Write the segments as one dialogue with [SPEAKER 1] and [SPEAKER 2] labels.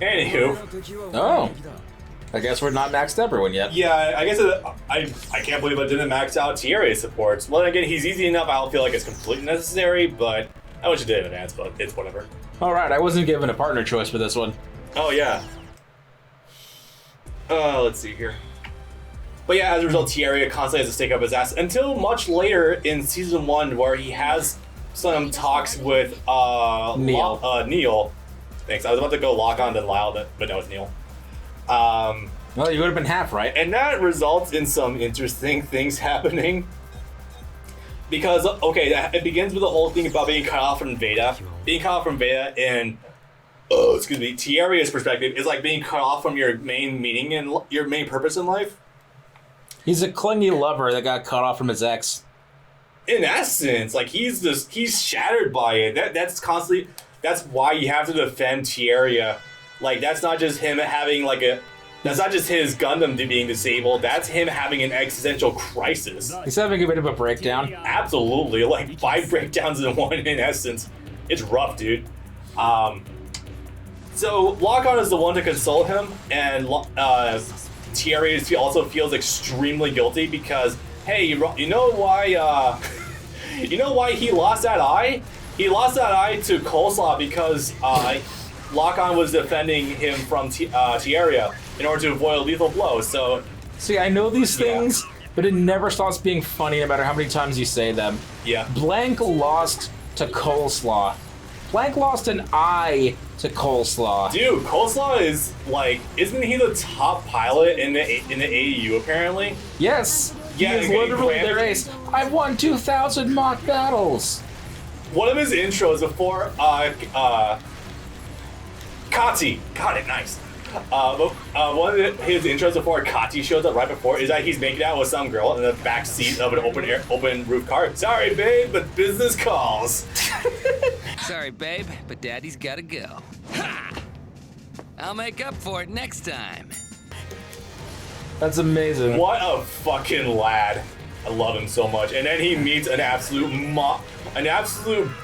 [SPEAKER 1] Anywho.
[SPEAKER 2] Oh. I guess we're not maxed everyone yet.
[SPEAKER 1] Yeah, I guess I can't believe I didn't max out Tieria supports. Well, again, he's easy enough. I don't feel like it's completely necessary, but I wish it did in advance, but it's whatever.
[SPEAKER 2] Alright, I wasn't given a partner choice for this one.
[SPEAKER 1] Oh, yeah. Let's see here. But yeah, as a result, Tieria constantly has to stick up his ass until much later in Season 1 where he has some talks with Neil. Thanks, I was about to go lock on then Lyle, but no, it's Neil.
[SPEAKER 2] Well, you would have been half right.
[SPEAKER 1] And that results in some interesting things happening. Because, okay, it begins with the whole thing about being cut off from Veda. Being cut off from Veda in, Tieria's perspective is like being cut off from your main meaning and your main purpose in life.
[SPEAKER 2] He's a clingy lover that got cut off from his ex.
[SPEAKER 1] In essence, like he's shattered by it. That's why you have to defend Tieria. Like, that's not just him having that's not just his Gundam being disabled, that's him having an existential crisis.
[SPEAKER 2] He's having a bit of a breakdown.
[SPEAKER 1] Absolutely, like 5 breakdowns in one in essence. It's rough, dude. So Lock-On is the one to console him, and Tieria also feels extremely guilty because, hey, you know why he lost that eye? He lost that eye to Coleslaw because Lock-On was defending him from Tieria in order to avoid a lethal blow, so...
[SPEAKER 2] See, I know these things, but it never stops being funny no matter how many times you say them.
[SPEAKER 1] Yeah.
[SPEAKER 2] Blank lost to Coleslaw. Blank lost an eye to Coleslaw.
[SPEAKER 1] Dude, Coleslaw is, like, isn't he the top pilot in the AEU, apparently?
[SPEAKER 2] Yes.
[SPEAKER 1] Yeah,
[SPEAKER 2] he is literally their ace. I've won 2,000 mock battles.
[SPEAKER 1] One of his intros before, Kati. Got it, nice. One of his intros before Kati shows up right before is that he's making out with some girl in the back seat of an open roof car. Sorry, babe, but business calls.
[SPEAKER 3] Sorry, babe, but daddy's gotta go. Ha! I'll make up for it next time.
[SPEAKER 2] That's amazing.
[SPEAKER 1] What a fucking lad. I love him so much. And then he meets an absolute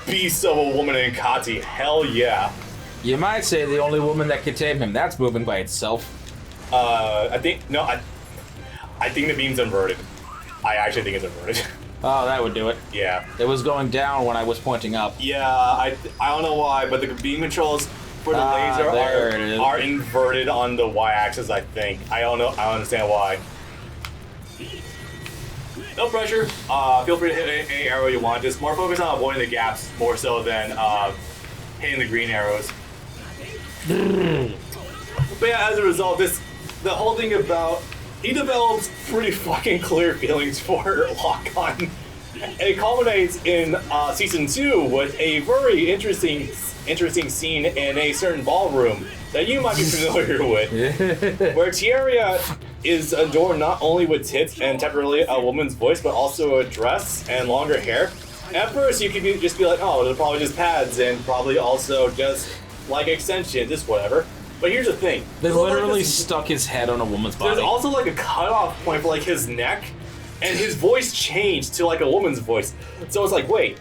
[SPEAKER 1] beast of a woman in Kati. Hell yeah.
[SPEAKER 2] You might say the only woman that can tame him. That's moving by itself.
[SPEAKER 1] I think the beam's inverted. I actually think it's inverted.
[SPEAKER 2] Oh, that would do it.
[SPEAKER 1] Yeah.
[SPEAKER 2] It was going down when I was pointing up.
[SPEAKER 1] Yeah, I don't know why, but the beam controls for the laser are inverted on the y-axis, I think. I don't know. I don't understand why. No pressure. Feel free to hit any arrow you want. Just more focus on avoiding the gaps more so than hitting the green arrows. But yeah, as a result, the whole thing about he develops pretty fucking clear feelings for Lock-On. It culminates in season 2 with a very interesting scene in a certain ballroom that you might be familiar with, where Tieria is adorned not only with tits and temporarily a woman's voice, but also a dress and longer hair. At first, you could just be like, oh, they're probably just pads and probably also just like extensions, just whatever. But here's the thing.
[SPEAKER 2] They literally stuck his head on a woman's body.
[SPEAKER 1] There's also like a cutoff point for like his neck, and his voice changed to like a woman's voice. So it's like, wait,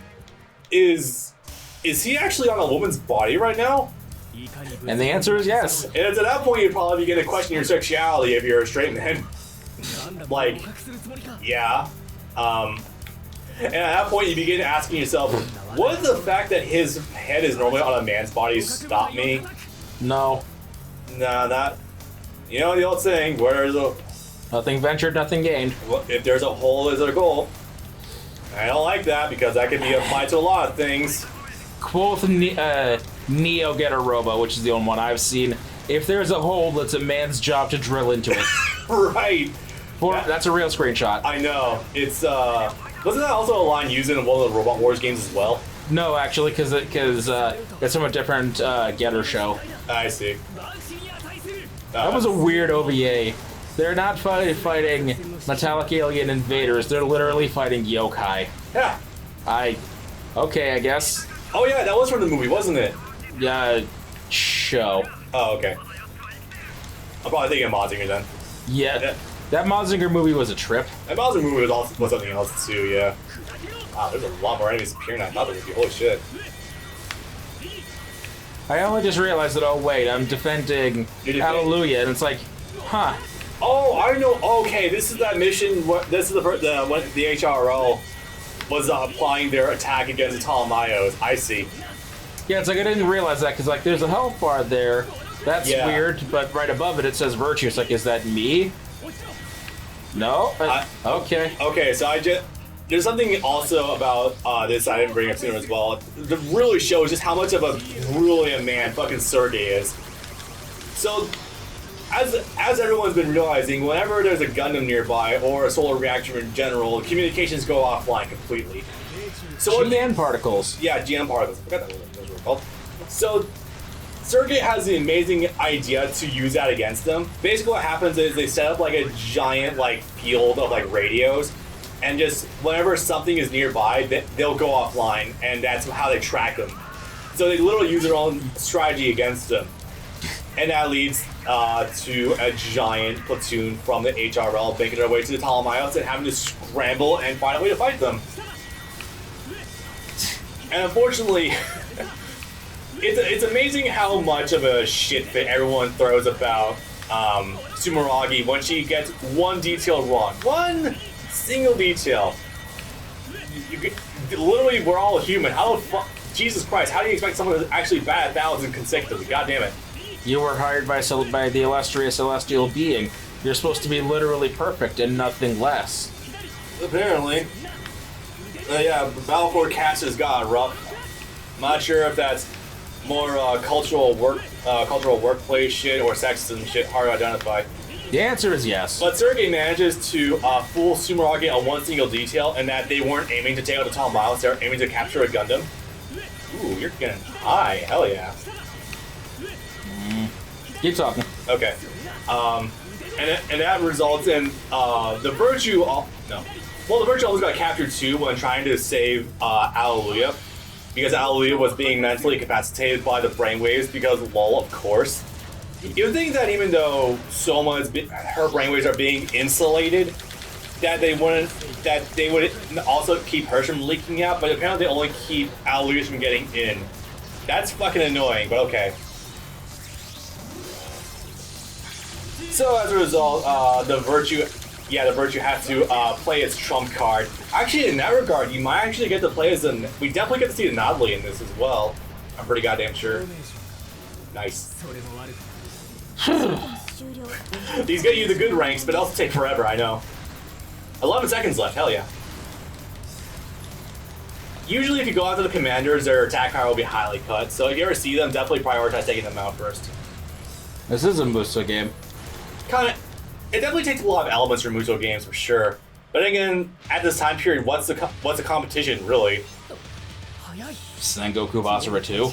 [SPEAKER 1] is he actually on a woman's body right now?
[SPEAKER 2] And the answer is yes.
[SPEAKER 1] And at that point, you'd probably begin to question your sexuality if you're a straight man. Like, yeah. And at that point, you begin asking yourself, what if the fact that his head is normally on a man's body stop me?
[SPEAKER 2] No.
[SPEAKER 1] Nah, not. You know the old saying, where's a...
[SPEAKER 2] Nothing ventured, nothing gained.
[SPEAKER 1] Well, if there's a hole, there's a goal. I don't like that because that can be applied to a lot of things.
[SPEAKER 2] Quote Neo Getter Robo, which is the only one I've seen. If there's a hole, it's a man's job to drill into it.
[SPEAKER 1] Right.
[SPEAKER 2] That's a real screenshot.
[SPEAKER 1] I know. It's, wasn't that also a line used in one of the Robot Wars games as well?
[SPEAKER 2] No, actually, because it's from a different Getter show.
[SPEAKER 1] I see.
[SPEAKER 2] That was a weird OVA. They're not fighting metallic alien invaders. They're literally fighting yokai.
[SPEAKER 1] Yeah.
[SPEAKER 2] Okay, I guess.
[SPEAKER 1] Oh yeah, that was from the movie, wasn't it?
[SPEAKER 2] Yeah, show.
[SPEAKER 1] Oh, okay. I'm probably thinking of Mazinger then.
[SPEAKER 2] Yeah. That Mazinger movie was a trip.
[SPEAKER 1] That Mazinger movie was something else too, yeah. Wow, there's a lot more enemies appearing than I thought there would be. Holy shit.
[SPEAKER 2] I only just realized that, oh wait, I'm defending Hallelujah, and it's like, huh.
[SPEAKER 1] Oh, I know. Okay, this is that mission. This is when the HRL was applying their attack against the Ptolemaios. I see.
[SPEAKER 2] Yeah, it's like I didn't realize that, because like there's a health bar there. That's weird, but right above it, it says virtue. It's like, is that me? No? Okay.
[SPEAKER 1] Okay, so there's something also about this I didn't bring up sooner as well. That really shows just how much of a brilliant man fucking Sergei is. So, as everyone's been realizing, whenever there's a Gundam nearby or a solar reactor in general, communications go offline completely. So
[SPEAKER 2] GN particles.
[SPEAKER 1] Yeah, GN particles. I forgot what those were called. So, Sergei has the amazing idea to use that against them. Basically what happens is they set up like a giant like field of like radios, and just whenever something is nearby, they'll go offline, and that's how they track them. So they literally use their own strategy against them. And that leads to a giant platoon from the HRL making their way to the Ptolemaios and having to scramble and find a way to fight them. And unfortunately, it's amazing how much of a shit fit everyone throws about Sumeragi when she gets one detail wrong. One single detail. Literally, we're all human. How the fuck? Jesus Christ, how do you expect someone to actually bat 1,000 consecutively? God damn it.
[SPEAKER 2] You were hired by the illustrious celestial being. You're supposed to be literally perfect and nothing less.
[SPEAKER 1] Apparently. Yeah, Balfour Caster's got rough. I'm not sure if that's more cultural workplace shit or sexism shit, hard to identify.
[SPEAKER 2] The answer is yes.
[SPEAKER 1] But Sergei manages to fool Sumeragi on one single detail, and that they weren't aiming to take out the Ptolemaios, they were aiming to capture a Gundam. Ooh, you're getting high, hell yeah.
[SPEAKER 2] Keep talking.
[SPEAKER 1] Okay. And that results in the Virtue... the Virtue almost got captured too when trying to save Alleluia, because Alleluia was being mentally incapacitated by the brainwaves, because lol, of course. You would think that even though her brainwaves are being insulated, that they would also keep hers from leaking out, but apparently they only keep Alleluia from getting in. That's fucking annoying, but okay. So as a result, the Virtue has to play its trump card. Actually, in that regard, you might actually get to play as we definitely get to see the Nadleeh in this as well. I'm pretty goddamn sure. Nice. These get you the good ranks, but also take forever, I know. 11 seconds left, hell yeah. Usually if you go after the commanders, their attack power will be highly cut, so if you ever see them, definitely prioritize taking them out first.
[SPEAKER 2] This is a Muso game.
[SPEAKER 1] It definitely takes a lot of elements from Muso games for sure. But again, at this time period, what's the competition really?
[SPEAKER 2] Sengoku Basara 2?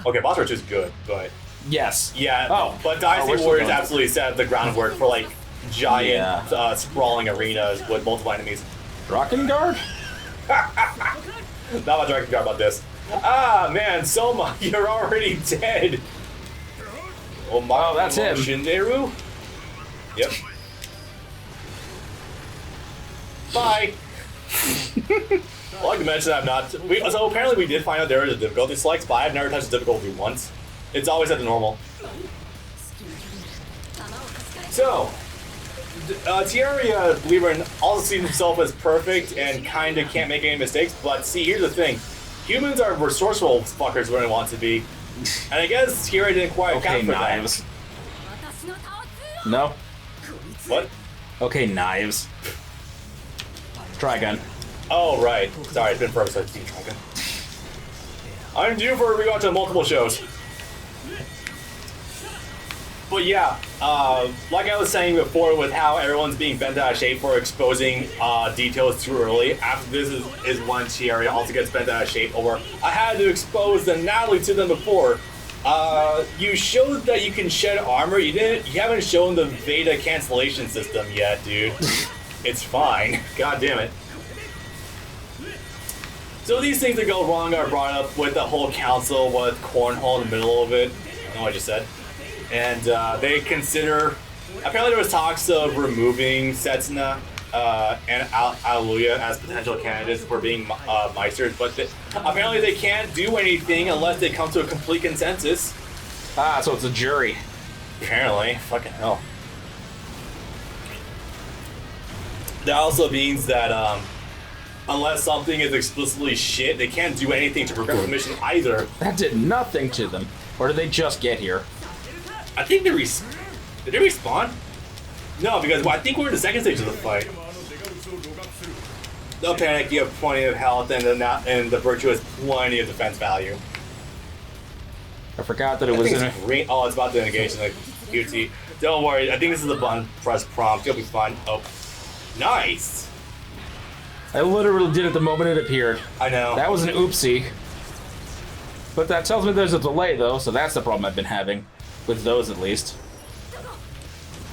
[SPEAKER 1] Okay, Basara 2 is good, but
[SPEAKER 2] yes.
[SPEAKER 1] Yeah. But Dynasty Warriors absolutely set the groundwork for like giant sprawling arenas with multiple enemies.
[SPEAKER 2] Drakengard?
[SPEAKER 1] Not about Drakengard about this. Ah man, Soma, you're already dead.
[SPEAKER 2] Oh, that's him.
[SPEAKER 1] Shinderu? Yep. Bye. Well, I can mention I'm not. So apparently we did find out there is a difficulty select, but I've never touched the difficulty once. It's always at the normal. So, Tieria, believe it or not, also sees himself as perfect and kind of can't make any mistakes. But see, here's the thing: humans are resourceful fuckers when they want to be. And I guess Tieria didn't quite account for
[SPEAKER 2] knives.
[SPEAKER 1] that.
[SPEAKER 2] No.
[SPEAKER 1] What?
[SPEAKER 2] Okay, knives. Trigun.
[SPEAKER 1] Oh, right. Sorry, it's been forever since I've seen Trigun. I'm due for a rewatch to multiple shows. But yeah, like I was saying before with how everyone's being bent out of shape for exposing details too early, after this is when Tieria also gets bent out of shape over, I had to expose the Nadleeh to them before. You showed that you can shed armor, you haven't shown the Veda cancellation system yet, dude. It's fine. God damn it. So these things that go wrong are brought up with the whole council with Cornhole in the middle of it. I don't know what I just said. And they consider... Apparently there was talks of removing Setsuna and Alleluia as potential candidates for being Meisters, but apparently they can't do anything unless they come to a complete consensus.
[SPEAKER 2] Ah, so it's a jury.
[SPEAKER 1] Apparently. Fucking hell. That also means that unless something is explicitly shit, they can't do anything to prevent the mission either.
[SPEAKER 2] That did nothing to them. Or did they just get here?
[SPEAKER 1] I think did they respawn? No, because I think we're in the second stage of the fight. Don't panic, you have plenty of health, and the Virtue has plenty of defense value.
[SPEAKER 2] I forgot that it was in a...
[SPEAKER 1] green. Oh, it's about the negation, like QT. Don't worry, I think this is the button press prompt. You'll be fine. Oh, nice.
[SPEAKER 2] I literally did it the moment it appeared.
[SPEAKER 1] I know.
[SPEAKER 2] That was an oopsie. But that tells me there's a delay, though, so that's the problem I've been having. With those, at least.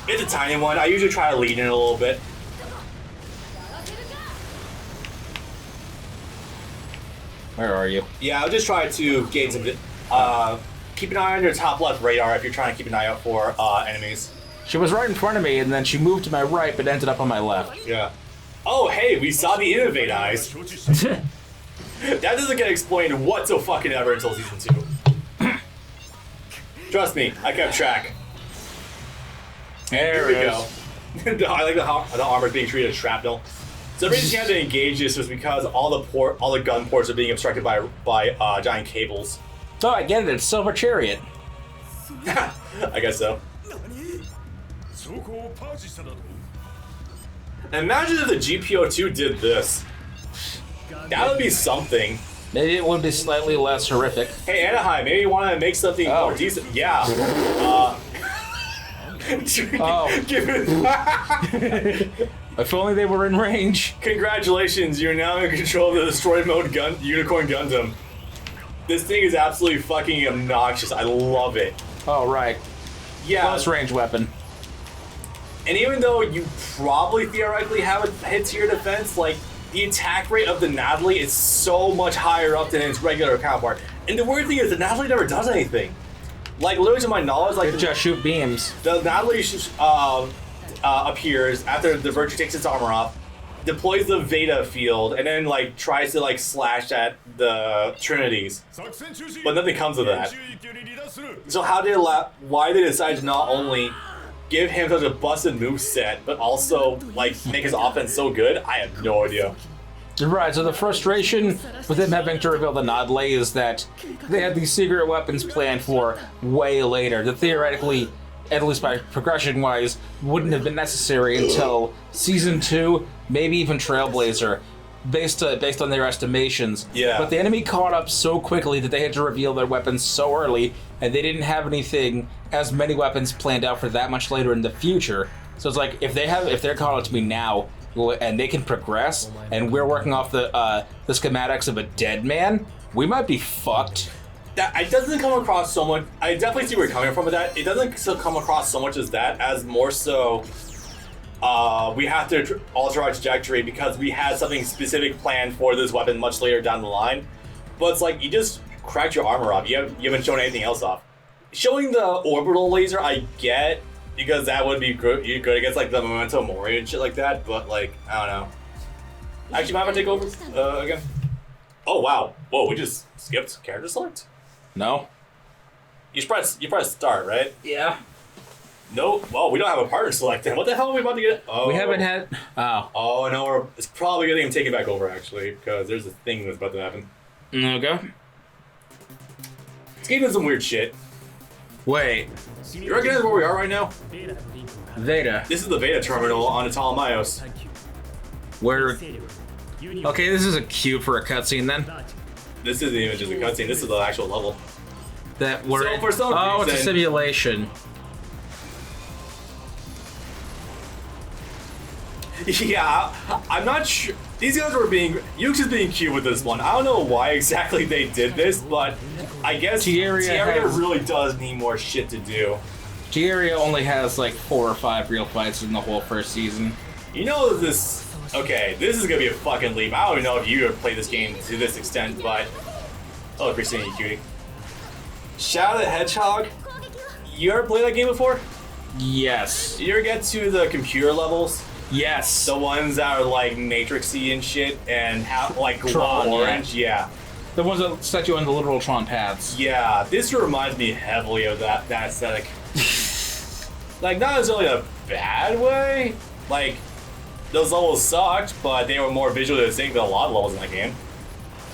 [SPEAKER 1] It's a tiny one. I usually try to lead in a little bit.
[SPEAKER 2] Where are you?
[SPEAKER 1] Yeah, I'll just try to gain some... keep an eye on your top left radar if you're trying to keep an eye out for enemies.
[SPEAKER 2] She was right in front of me, and then she moved to my right, but ended up on my left.
[SPEAKER 1] Yeah. Oh, hey, we saw the Innovate eyes. That doesn't get explained whatsoever until Season 2. Trust me, I kept track.
[SPEAKER 2] There
[SPEAKER 1] we go. I like the armor being treated as shrapnel. So the reason you have to engage this was because all the gun ports are being obstructed by giant cables.
[SPEAKER 2] So I get it, it's Silver Chariot.
[SPEAKER 1] I guess so. Imagine if the GPO2 did this. That would be something.
[SPEAKER 2] Maybe it would be slightly less horrific.
[SPEAKER 1] Hey, Anaheim, maybe you want to make something more decent. Yeah. Give it.
[SPEAKER 2] If only they were in range.
[SPEAKER 1] Congratulations, you're now in control of the destroy mode Unicorn Gundam. This thing is absolutely fucking obnoxious. I love it.
[SPEAKER 2] Oh, right.
[SPEAKER 1] Yeah.
[SPEAKER 2] Close range weapon.
[SPEAKER 1] And even though you probably theoretically have a hit to your defense, like, the attack rate of the Nadleeh is so much higher up than its regular counterpart. And the weird thing is, the Nadleeh never does anything. Like, literally to my knowledge, like...
[SPEAKER 2] They just shoot beams.
[SPEAKER 1] The Nadleeh appears after the Virtue takes its armor off, deploys the Veda field, and then, like, tries to, like, slash at the Trinities. But nothing comes of that. So why they decide to not only give him such a busted moveset, but also, like, make his offense so good, I have no idea.
[SPEAKER 2] Right, so the frustration with him having to reveal the Nadleeh is that they had these secret weapons planned for way later that theoretically, at least by progression-wise, wouldn't have been necessary until Season 2, maybe even Trailblazer, based on their estimations.
[SPEAKER 1] Yeah.
[SPEAKER 2] But the enemy caught up so quickly that they had to reveal their weapons so early, and they didn't have as many weapons planned out for that much later in the future. So it's like, if they're caught up to me now, and they can progress, and we're working off the schematics of a dead man, we might be fucked.
[SPEAKER 1] It doesn't come across so much. I definitely see where you're coming from with that. It doesn't come across so much as that, as more so we have to alter our trajectory because we had something specific planned for this weapon much later down the line. But it's like, you just cracked your armor off. You haven't shown anything else off. Showing the orbital laser, I get, because that would be good against, like, the Memento Mori and shit like that, but, like, I don't know. Actually, might I take over again? Oh, wow. Whoa, we just skipped character select?
[SPEAKER 2] No?
[SPEAKER 1] You press start, right?
[SPEAKER 2] Yeah.
[SPEAKER 1] No. Well, we don't have a partner select then. What the hell are we about to get? Oh.
[SPEAKER 2] We haven't had... Oh.
[SPEAKER 1] Oh, no, it's probably getting him taken back over, actually, because there's a thing that's about to happen.
[SPEAKER 2] Okay.
[SPEAKER 1] This game does some weird shit.
[SPEAKER 2] Wait.
[SPEAKER 1] You recognize where we are right now?
[SPEAKER 2] Veda.
[SPEAKER 1] This is the Veda terminal on Italamaios.
[SPEAKER 2] Where... Okay, this is a cue for a cutscene then?
[SPEAKER 1] This isn't even just a cutscene, this is the actual level.
[SPEAKER 2] That we're...
[SPEAKER 1] So for some
[SPEAKER 2] reason...
[SPEAKER 1] reason...
[SPEAKER 2] it's a simulation.
[SPEAKER 1] Yeah, I'm not sure. These guys were Yuke's is being cute with this one. I don't know why exactly they did this, but I guess Tieria really does need more shit to do.
[SPEAKER 2] Tieria only has like 4 or 5 real fights in the whole first season.
[SPEAKER 1] You know this... Okay, this is gonna be a fucking leap. I don't even know if you have played this game to this extent, but... Oh, appreciate you, cutie. Shadow the Hedgehog? You ever played that game before?
[SPEAKER 2] Yes.
[SPEAKER 1] Did you ever get to the computer levels?
[SPEAKER 2] Yes.
[SPEAKER 1] The ones that are like matrixy and shit and have like glow
[SPEAKER 2] Tron,
[SPEAKER 1] orange. Yeah.
[SPEAKER 2] The ones that set you on the literal Tron paths.
[SPEAKER 1] Yeah. This reminds me heavily of that aesthetic. Like, not necessarily in a bad way. Like, those levels sucked, but they were more visually distinct than a lot of levels in that game.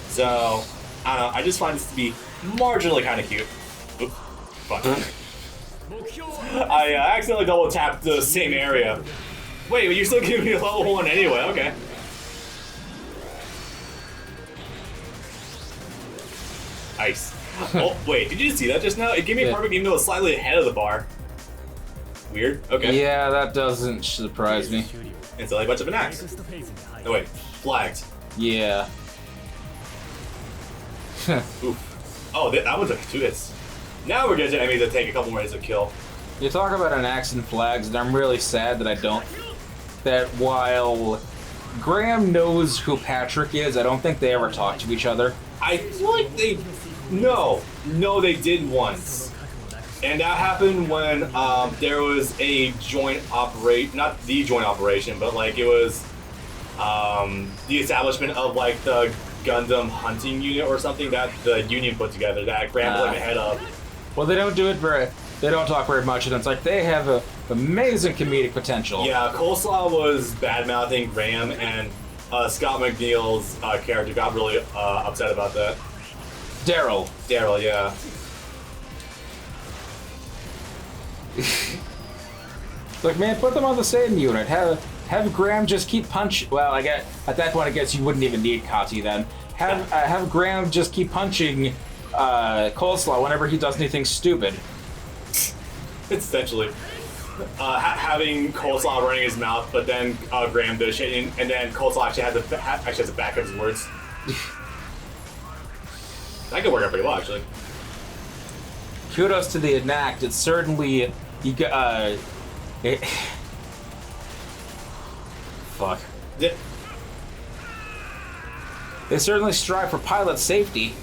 [SPEAKER 1] So, I don't know. I just find this to be marginally kind of cute. Oops. Fuck. I accidentally double tapped the same area. Wait, but you're still giving me a level 1 anyway, okay. Nice. Oh, wait, did you see that just now? It gave me a perfect even though it's slightly ahead of the bar. Weird, okay.
[SPEAKER 2] Yeah, that doesn't surprise me.
[SPEAKER 1] It's only a bunch of attacks. No, wait, flagged.
[SPEAKER 2] Yeah.
[SPEAKER 1] Oof. Oh, that one's a 2 hits. Now we're getting to enemies that take a couple more hits to kill.
[SPEAKER 2] You talk about an axe and flags, and I'm really sad that I don't. That while Graham knows who Patrick is, I don't think they ever talk to each other.
[SPEAKER 1] I feel like they... No, they did once. And that happened when there was a joint operation, not the joint operation, but like it was the establishment of like the Gundam hunting unit or something that the Union put together that Graham was like the head of.
[SPEAKER 2] Well, they don't talk very much, and it's like they have a amazing comedic potential.
[SPEAKER 1] Yeah, Coleslaw was bad-mouthing Graham, and Scott McNeil's character got really upset about that.
[SPEAKER 2] Daryl,
[SPEAKER 1] yeah.
[SPEAKER 2] like, man, put them on the same unit. Have Graham just keep punch. Well, I guess at that point, I guess you wouldn't even need Kati then. Have Graham just keep punching Coleslaw whenever he does anything stupid.
[SPEAKER 1] Essentially. Having Coleslaw running his mouth, but then Graham does shit, and then Coleslaw actually has to back up his words. That could work out pretty well, actually.
[SPEAKER 2] Kudos to the enact. It's certainly fuck.
[SPEAKER 1] Yeah.
[SPEAKER 2] They certainly strive for pilot safety.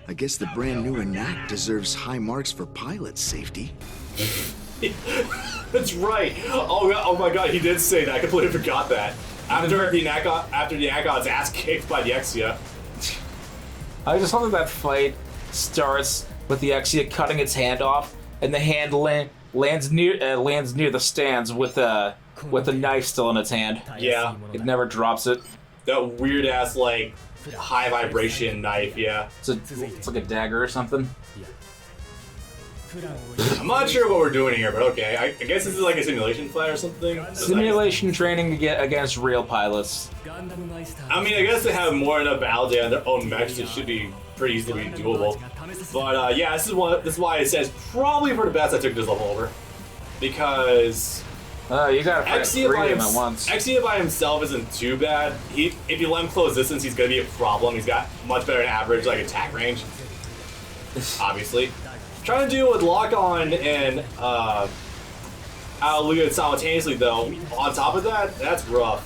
[SPEAKER 4] I guess the brand new enact deserves high marks for pilot safety.
[SPEAKER 1] That's right. Oh my god, he did say that. I completely forgot that. After the enact got its ass kicked by the Exia.
[SPEAKER 2] I just love that fight starts with the Exia cutting its hand off, and the hand lands near the stands with a knife still in its hand.
[SPEAKER 1] Yeah.
[SPEAKER 2] It never drops it.
[SPEAKER 1] That weird ass like high vibration knife. Yeah.
[SPEAKER 2] It's like a dagger or something.
[SPEAKER 1] I'm not sure what we're doing here, but okay. I guess this is like a simulation fight or something.
[SPEAKER 2] Simulation training to get against real pilots.
[SPEAKER 1] I mean, I guess they have more than a battle day on their own mechs. It should be pretty easily doable. But yeah, this is why it says probably for the best I took this level over, because
[SPEAKER 2] You gotta fight three of them at once.
[SPEAKER 1] Exia by himself isn't too bad. If you let him close distance, he's gonna be a problem. He's got much better than average like attack range. Obviously. Trying to deal with lock-on and Hallelujah simultaneously though, on top of that, that's rough.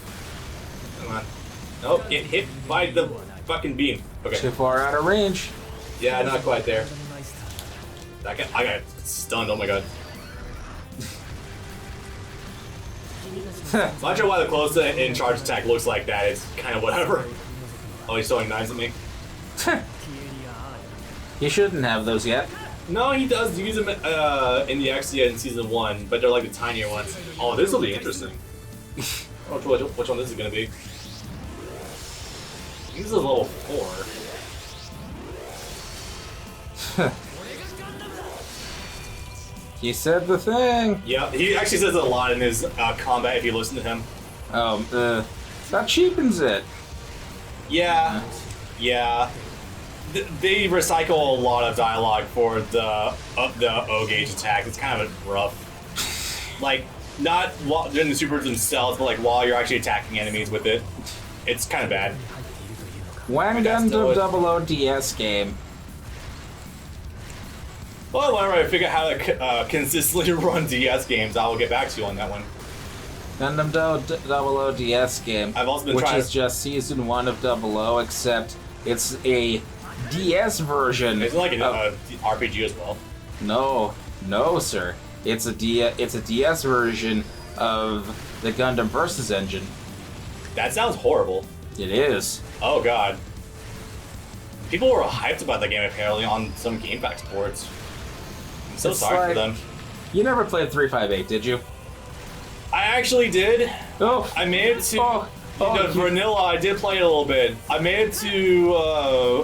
[SPEAKER 1] Come on. Nope, get hit by the fucking beam. Okay.
[SPEAKER 2] Too far out of range.
[SPEAKER 1] Yeah, not quite there. I got stunned, oh my god. Not sure why the close in charge attack looks like that, it's kind of whatever. Oh, he's throwing knives at me.
[SPEAKER 2] You shouldn't have those yet.
[SPEAKER 1] No, he does use them in the Exia in Season 1, but they're like the tinier ones. Oh, this will be interesting. I don't know which one this is going to be. I think this is level 4.
[SPEAKER 2] He said the thing.
[SPEAKER 1] Yeah, he actually says it a lot in his combat if you listen to him.
[SPEAKER 2] That cheapens it.
[SPEAKER 1] Yeah, yeah. They recycle a lot of dialogue for the O-gauge attack. It's kind of rough. Like, not during the supers themselves, but like while you're actually attacking enemies with it. It's kind of bad.
[SPEAKER 2] When Gundam OODS game.
[SPEAKER 1] Well, whenever I figure out how to consistently run DS games, I will get back to you on that one.
[SPEAKER 2] Gundam OODS game,
[SPEAKER 1] I've also been
[SPEAKER 2] which
[SPEAKER 1] trying
[SPEAKER 2] is just Season 1 of 00, except it's a DS version.
[SPEAKER 1] Isn't it like an RPG as well?
[SPEAKER 2] No, sir. It's a DS version of the Gundam Versus engine.
[SPEAKER 1] That sounds horrible.
[SPEAKER 2] It is.
[SPEAKER 1] Oh god. People were hyped about that game apparently on some GameFAQs boards. I'm so
[SPEAKER 2] It's
[SPEAKER 1] sorry for
[SPEAKER 2] like-
[SPEAKER 1] them.
[SPEAKER 2] You never played 358, did you?
[SPEAKER 1] I actually did.
[SPEAKER 2] Oh.
[SPEAKER 1] I made it to
[SPEAKER 2] Oh,
[SPEAKER 1] Vanilla. I did play it a little bit. I made it to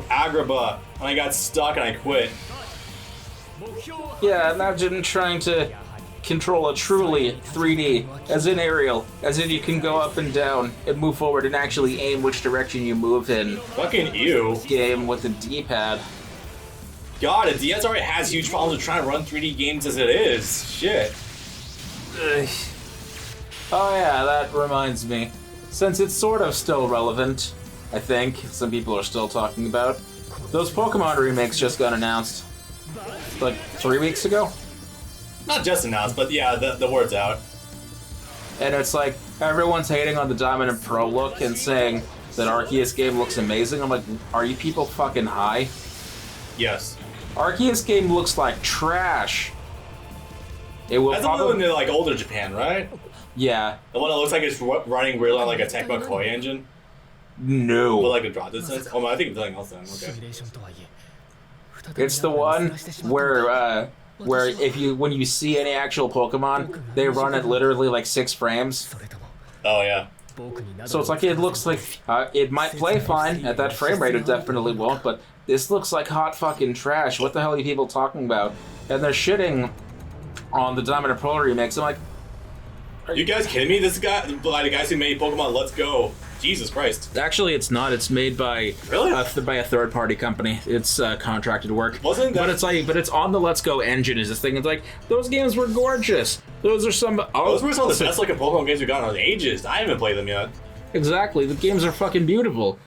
[SPEAKER 1] Agrabah, and I got stuck and I quit.
[SPEAKER 2] Yeah, imagine trying to control a truly 3D, as in aerial, as in you can go up and down and move forward and actually aim which direction you move in.
[SPEAKER 1] Fucking ew.
[SPEAKER 2] Game with a D-pad.
[SPEAKER 1] God, a DS already has huge problems with trying to run 3D games as it is. Shit.
[SPEAKER 2] Ugh. Oh yeah, that reminds me. Since it's sort of still relevant, I think, some people are still talking about, those Pokemon remakes just got announced. Like 3 weeks ago?
[SPEAKER 1] Not just announced, but yeah, the word's out.
[SPEAKER 2] And it's like, everyone's hating on the Diamond and Pearl look and saying that Arceus game looks amazing. I'm like, are you people fucking high?
[SPEAKER 1] Yes.
[SPEAKER 2] Arceus game looks like trash. It will
[SPEAKER 1] That's the one in
[SPEAKER 2] probably...
[SPEAKER 1] the like older Japan, right?
[SPEAKER 2] Yeah.
[SPEAKER 1] The one that looks like it's running really on like a Tecmo Koei engine.
[SPEAKER 2] No.
[SPEAKER 1] But like a draw distance. Oh, I think it's something else then. Okay.
[SPEAKER 2] It's the one where if you when you see any actual Pokemon, they run at literally like 6 frames.
[SPEAKER 1] Oh yeah.
[SPEAKER 2] So it's like it looks like it might play fine at that frame rate. It definitely won't. But this looks like hot fucking trash. What the hell are you people talking about? And they're shitting on the Diamond and Pearl remakes. I'm like,
[SPEAKER 1] Are you guys kidding me? This guy, the guys who made Pokemon Let's Go. Jesus Christ.
[SPEAKER 2] actually, it's not. It's made by
[SPEAKER 1] Really?
[SPEAKER 2] by a third-party company. It's contracted work.
[SPEAKER 1] Wasn't that?
[SPEAKER 2] But it's on the Let's Go engine. Is this thing? It's like those games were gorgeous. Those are some.
[SPEAKER 1] Those were some of the best looking Pokemon games we've gotten in ages. I haven't played them yet.
[SPEAKER 2] Exactly. The games are fucking beautiful.